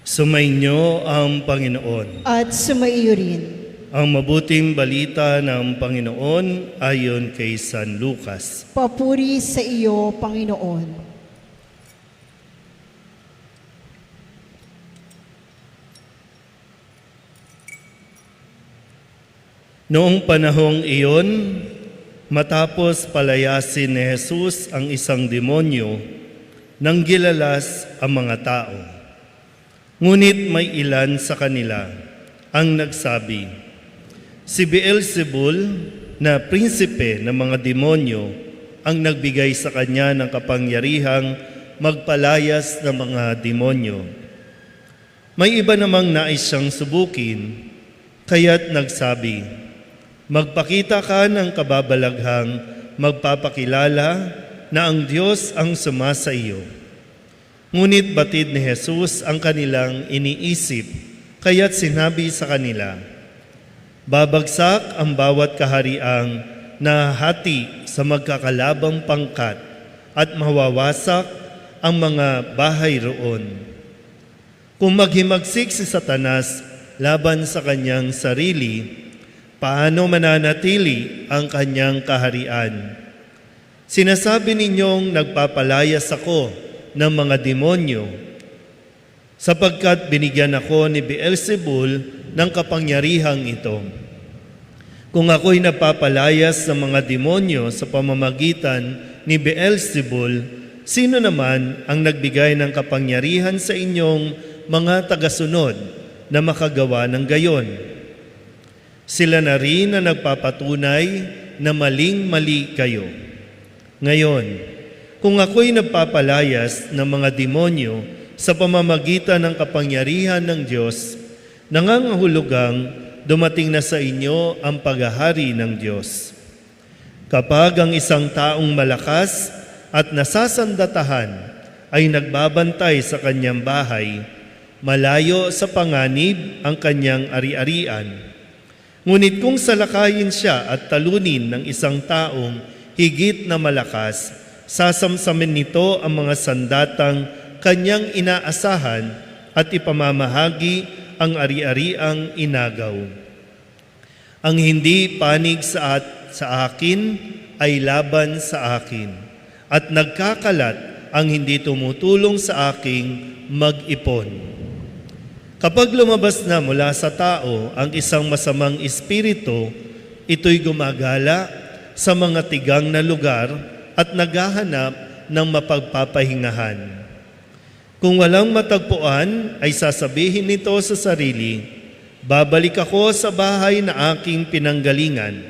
Sumainyo ang Panginoon. At sumaiyo rin. Ang mabuting balita ng Panginoon ayon kay San Lucas. Papuri sa iyo, Panginoon. Noong panahong iyon, matapos palayasin ni Jesus ang isang demonyo, nanggilalas ang mga tao. Ngunit may ilan sa kanila ang nagsabi, si Beelzebul na prinsipe ng mga demonyo ang nagbigay sa kanya ng kapangyarihang magpalayas ng mga demonyo. May iba namang nais siyang subukin, kaya't nagsabi, magpakita ka ng kababalaghang magpapakilala na ang Diyos ang sumasa iyo. Ngunit batid ni Jesus ang kanilang iniisip, kaya't sinabi sa kanila, babagsak ang bawat kahariang nahati sa magkakalabang pangkat at mawawasak ang mga bahay roon. Kung maghimagsik si Satanas laban sa kanyang sarili, paano mananatili ang kanyang kaharian? Sinasabi ninyong nagpapalayas ako ng mga demonyo, sapagkat binigyan ako ni Beelzebul ng kapangyarihang ito. Kung ako'y napapalayas ng mga demonyo sa pamamagitan ni Beelzebul, sino naman ang nagbigay ng kapangyarihan sa inyong mga tagasunod na makagawa ng gayon? Sila na rin na nagpapatunay na maling-mali kayo. Ngayon, kung ako'y nagpapalayas ng mga demonyo sa pamamagitan ng kapangyarihan ng Diyos, nangangahulugang dumating na sa inyo ang paghahari ng Diyos. Kapag ang isang taong malakas at nasasandatahan ay nagbabantay sa kanyang bahay, malayo sa panganib ang kanyang ari-arian. Ngunit kung salakayin siya at talunin ng isang taong higit na malakas, sasamsamin nito ang mga sandatang kanyang inaasahan at ipamamahagi ang ari-ariang inagaw. Ang hindi panig sa akin ay laban sa akin, at nagkakalat ang hindi tumutulong sa aking mag-ipon. Kapag lumabas na mula sa tao ang isang masamang espiritu, ito'y gumagala sa mga tigang na lugar at naghahanap ng mapagpapahingahan. Kung walang matagpuan, ay sasabihin nito sa sarili, babalik ako sa bahay na aking pinanggalingan.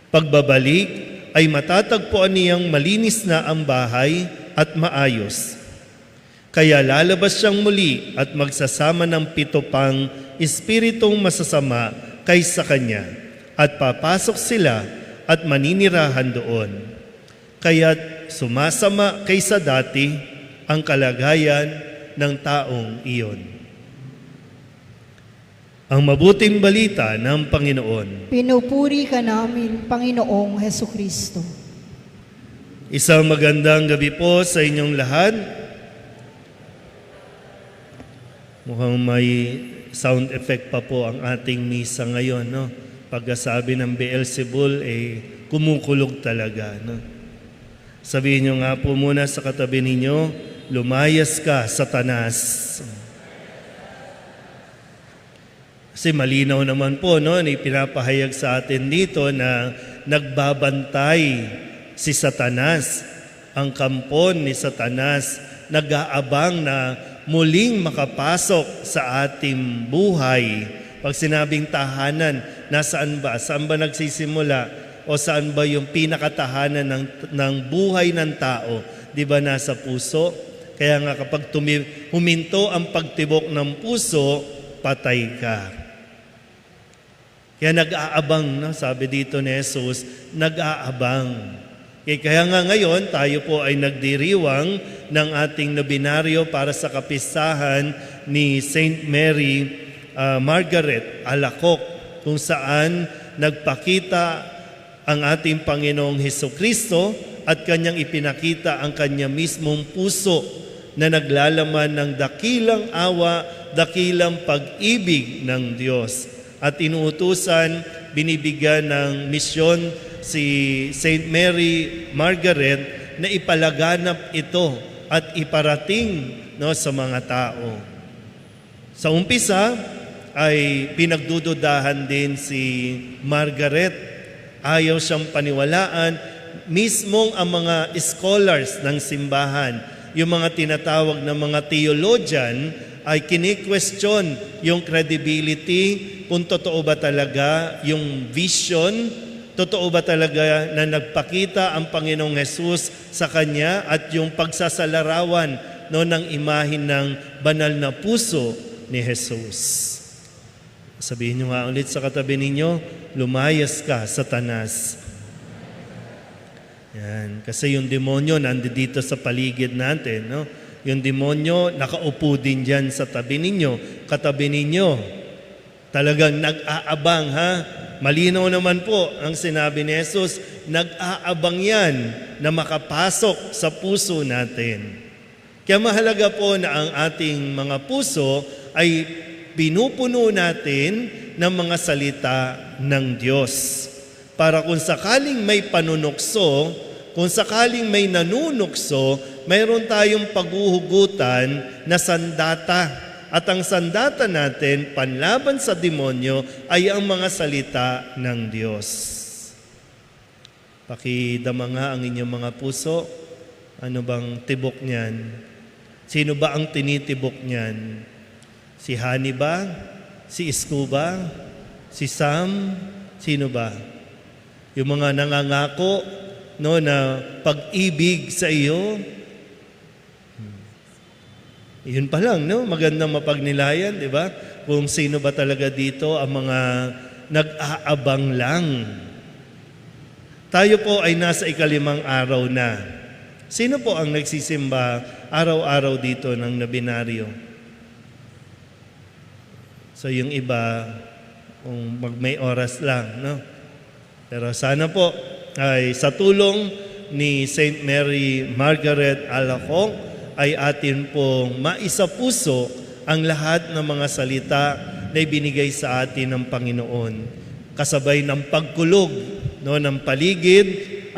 Pagbabalik, ay matatagpuan niyang malinis na ang bahay at maayos. Kaya lalabas siyang muli at magsasama ng 7 pang espiritong masasama kaysa kanya, at papasok sila at maninirahan doon. Kaya't sumasama kaysa dati ang kalagayan ng taong iyon. Ang mabuting balita ng Panginoon. Pinupuri ka namin, Panginoong Hesukristo. Isang magandang gabi po sa inyong lahat. Mukhang may sound effect pa po ang ating misa ngayon, no? Pagkasabi ng Beelzebul, kumukulog talaga, no? Sabihin nyo nga po muna sa katabi ninyo, lumayas ka, Satanas. Kasi malinaw naman po, no? Ipinapahayag sa atin dito na nagbabantay si Satanas. Ang kampon ni Satanas, nag-aabang na muling makapasok sa ating buhay. Pag sinabing tahanan, nasaan ba? Saan ba nagsisimula? O saan ba yung pinakatahanan ng buhay ng tao? Di ba nasa puso? Kaya nga kapag huminto ang pagtibok ng puso, patay ka. Kaya nag-aabang, no? Sabi dito ni Jesus, nag-aabang. Kaya nga ngayon, tayo po ay nagdiriwang ng ating nobinaryo para sa kapistahan ni Saint Mary Margaret Alacoque, kung saan nagpakita ang ating Panginoong Hesukristo at kanyang ipinakita ang kanya mismong puso na naglalaman ng dakilang awa dakilang pag-ibig ng Diyos. At inuutusan, binibigyan ng misyon si Saint Mary Margaret na ipalaganap ito at iparating sa mga tao. Sa umpisa ay pinagdududahan din si Margaret. Ayaw siyang paniwalaan. Mismong ang mga scholars ng simbahan, yung mga tinatawag na mga theologian, ay kini-question yung credibility, kung totoo ba talaga yung vision, totoo ba talaga na nagpakita ang Panginoong Hesus sa kanya at yung pagsasalarawan ng imahin ng banal na puso ni Hesus. Sabihin nyo nga ulit sa katabi ninyo, lumayas ka, Satanas. Yan. Kasi yung demonyo nandito sa paligid natin. No? Yung demonyo nakaupo din dyan sa tabi ninyo, katabi ninyo. Talagang nag-aabang, ha? Malinaw naman po ang sinabi ni Jesus, nag-aabang yan na makapasok sa puso natin. Kaya mahalaga po na ang ating mga puso ay pinupuno natin ng mga salita ng Diyos. Para kung sakaling may panunukso, kung sakaling may nanunukso, mayroon tayong paghuhugutan na sandata. At ang sandata natin, panlaban sa demonyo, ay ang mga salita ng Diyos. Pakidama nga ang inyong mga puso. Ano bang tibok niyan? Sino ba ang tinitibok niyan? Si Hani ba? Si Isko ba? Si Sam? Sino ba? Yung mga nangangako na pag-ibig sa iyo. Yun pa lang, magandang mapagnilayan, di ba? Kung sino ba talaga dito ang mga nag-aabang lang. Tayo po ay nasa 5 araw na. Sino po ang nagsisimba araw-araw dito ng nobinaryo? So yung iba, kung may oras lang, Pero sana po ay sa tulong ni Saint Mary Margaret Alacoque ay atin pong maisapuso ang lahat ng mga salita na ibinigay sa atin ng Panginoon. Kasabay ng pagkulog ng paligid,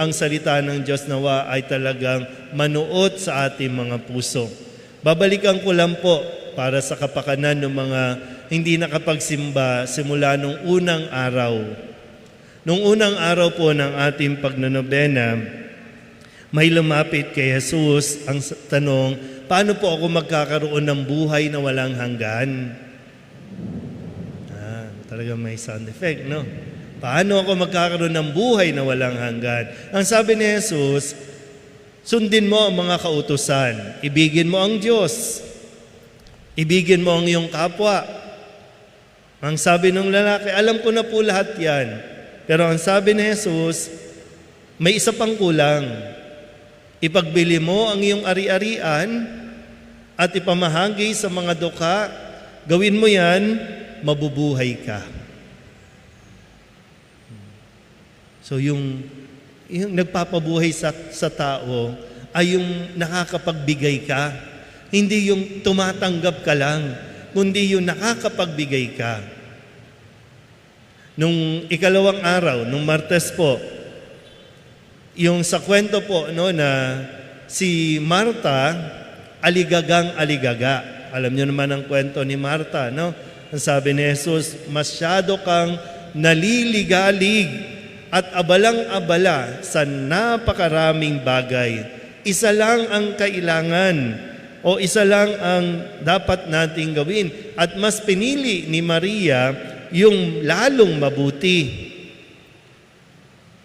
ang salita ng Diyos nawa ay talagang manuot sa ating mga puso. Babalikan ko lang po para sa kapakanan ng mga hindi nakapagsimba simula nung unang araw. Nung unang araw po ng ating pagnonobena, may lumapit kay Jesus ang tanong, paano po ako magkakaroon ng buhay na walang hanggan? Talagang may sound effect, no? Paano ako magkakaroon ng buhay na walang hanggan? Ang sabi ni Jesus, sundin mo ang mga kautusan. Ibigin mo ang Diyos. Ibigin mo ang iyong kapwa. Ang sabi ng lalaki, alam ko na po lahat yan. Pero ang sabi ni Jesus, may isa pang kulang. Ipagbili mo ang iyong ari-arian at ipamahagi sa mga dukha. Gawin mo yan, mabubuhay ka. So yung nagpapabuhay sa tao ay yung nakakapagbigay ka. Hindi yung tumatanggap ka lang, kundi yung nakakapagbigay ka. Nung 2 araw, nung Martes po, yung sa kwento po na si Marta, aligagang-aligaga. Alam niyo naman ang kwento ni Marta, no? Ang sabi ni Jesus, masyado kang naliligalig at abalang-abala sa napakaraming bagay. Isa lang ang kailangan o isa lang ang dapat nating gawin. At mas pinili ni Maria yung lalong mabuti.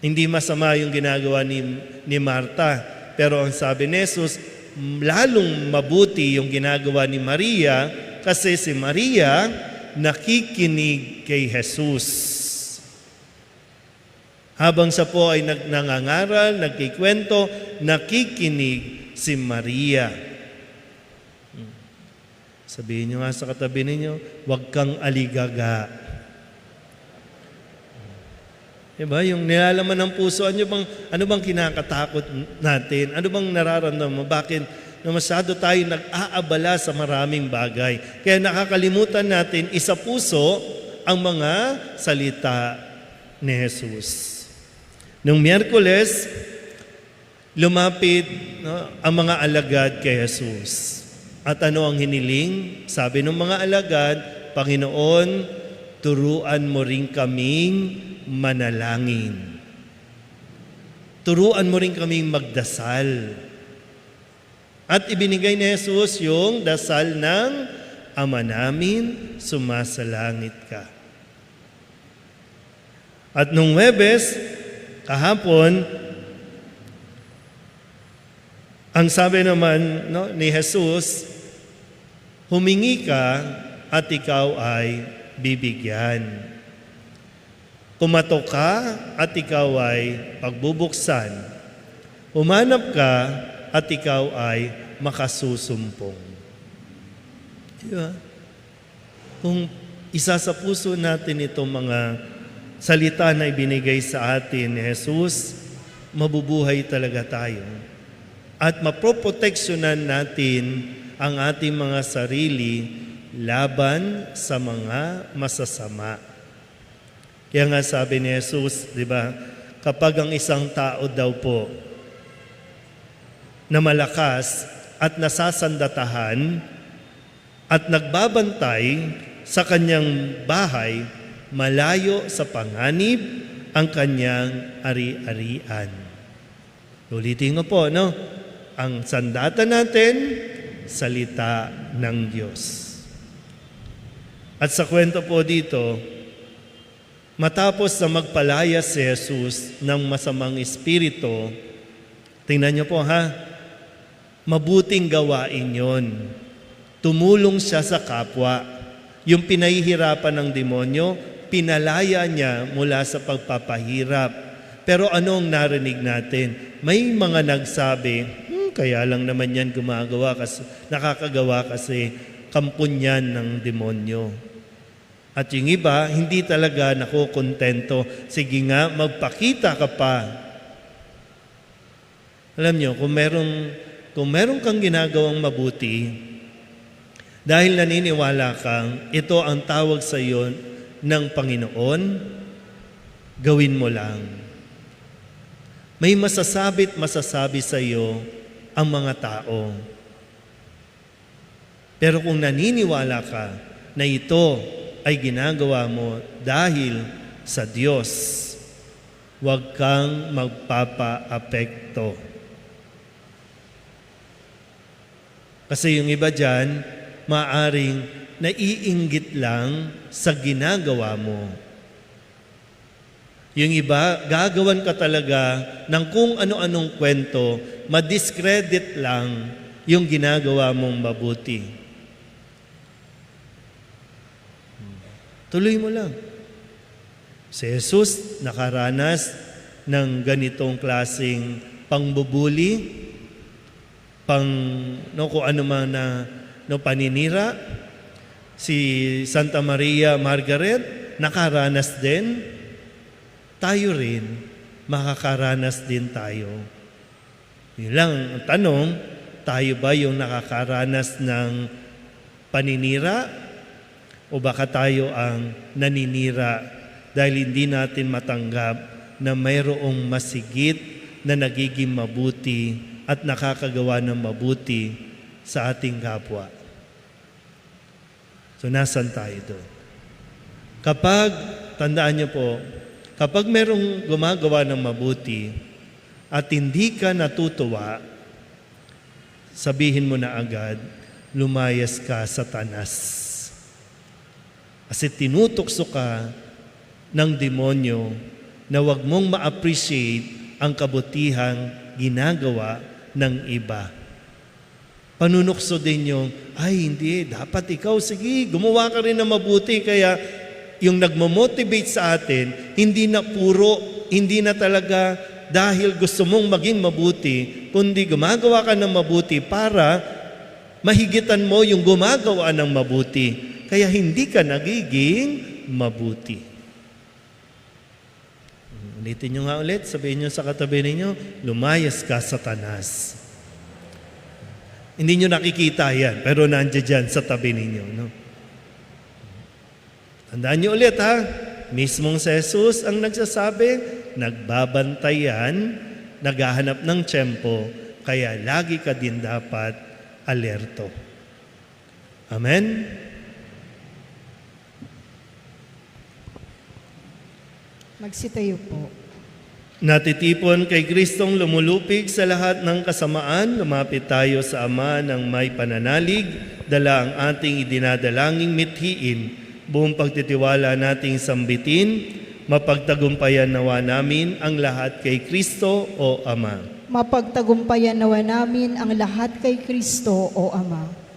Hindi masama yung ginagawa ni Marta. Pero ang sabi ni Jesus, lalong mabuti yung ginagawa ni Maria kasi si Maria nakikinig kay Jesus. Habang siya po ay nangangaral, nagkikwento, nakikinig si Maria. Sabihin niyo nga sa katabi ninyo, huwag kang aligaga. Diba? Yung nilalaman ng puso, ano bang kinakatakot natin? Ano bang nararamdaman mo? Bakit na masyado tayo nag-aabala sa maraming bagay. Kaya nakakalimutan natin isa puso ang mga salita ni Jesus. Nung Miyerkules, lumapit ang mga alagad kay Jesus. At ano ang hiniling? Sabi ng mga alagad, Panginoon, turuan mo rin kaming manalangin. Turuan mo rin kaming magdasal. At ibinigay ni Jesus yung dasal ng Ama namin, sumasalangit ka. At nung Huwebes, kahapon, ang sabi naman ni Jesus, humingi ka at ikaw ay bibigyan. Kumatok ka at ikaw ay pagbubuksan. Humanap ka at ikaw ay makasusumpong. Diba? Kung isa sa puso natin itong mga salita na ibinigay sa atin ni Jesus, mabubuhay talaga tayo. At maproproteksyonan natin ang ating mga sarili laban sa mga masasama. Kaya nga sabi ni Jesus, di ba, kapag ang isang tao daw po na malakas at nasasandatahan at nagbabantay sa kanyang bahay, malayo sa panganib ang kanyang ari-arian. Ulitin ko po, no? Ang sandata natin, salita ng Diyos. At sa kwento po dito, matapos na magpalaya si Jesus ng masamang espiritu, tingnan niyo po ha, mabuting gawain yon. Tumulong siya sa kapwa. Yung pinahihirapan ng demonyo, pinalaya niya mula sa pagpapahirap. Pero anong narinig natin? May mga nagsabi, kaya lang naman yan gumagawa kasi, nakakagawa kasi kampun yan ng demonyo. At yung iba, hindi talaga nakukontento. Sige nga, magpakita ka pa. Alam nyo, kung meron kang ginagawang mabuti, dahil naniniwala kang ito ang tawag sa iyo ng Panginoon, gawin mo lang. May masasabi sa iyo ang mga tao. Pero kung naniniwala ka na ito ay ginagawa mo dahil sa Diyos, huwag kang magpapa-apekto. Kasi yung iba dyan, maaring naiinggit lang sa ginagawa mo. Yung iba, gagawan ka talaga ng kung ano-anong kwento, madiscredit lang yung ginagawa mong mabuti. Tuloy mo lang. Si Jesus nakaranas ng ganitong klaseng pangbubuli, kung ano man na paninira. Si Santa Maria Margaret nakaranas din. Tayo rin, makakaranas din tayo. Yun lang ang tanong, tayo ba yung nakakaranas ng paninira? O baka tayo ang naninira dahil hindi natin matanggap na mayroong masigit na nagiging mabuti at nakakagawa ng mabuti sa ating kapwa. So, nasan tayo doon? Kapag, tandaan niyo po, kapag merong gumagawa ng mabuti at hindi ka natutuwa, sabihin mo na agad, lumayas ka, Satanas. Kasi tinutokso ka ng demonyo na wag mong ma-appreciate ang kabutihang ginagawa ng iba. Panunukso din yung, ay hindi, dapat ikaw, sige, gumawa ka rin ng mabuti. Kaya yung nagmamotivate sa atin, hindi na talaga dahil gusto mong maging mabuti, kundi gumagawa ka ng mabuti para mahigitan mo yung gumagawa ng mabuti. Kaya hindi ka nagiging mabuti. Ulitin nyo nga ulit, sabihin nyo sa katabi ninyo, lumayas ka, Satanas. Hindi nyo nakikita yan, pero nandiyan dyan sa tabi ninyo. No? Tandaan nyo ulit ha, mismong si Jesus ang nagsasabi, nagbabantayan, naghahanap ng tiyempo, kaya lagi ka din dapat alerto. Amen? Magsitayo po. Natitipon kay Kristong lumulupig sa lahat ng kasamaan, lumapit tayo sa Ama ng may pananalig, dala ang ating idinadalangin mithiin, buong pagtitiwala nating sambitin, mapagtagumpayan nawa namin ang lahat kay Kristo o Ama. Mapagtagumpayan nawa namin ang lahat kay Kristo o Ama.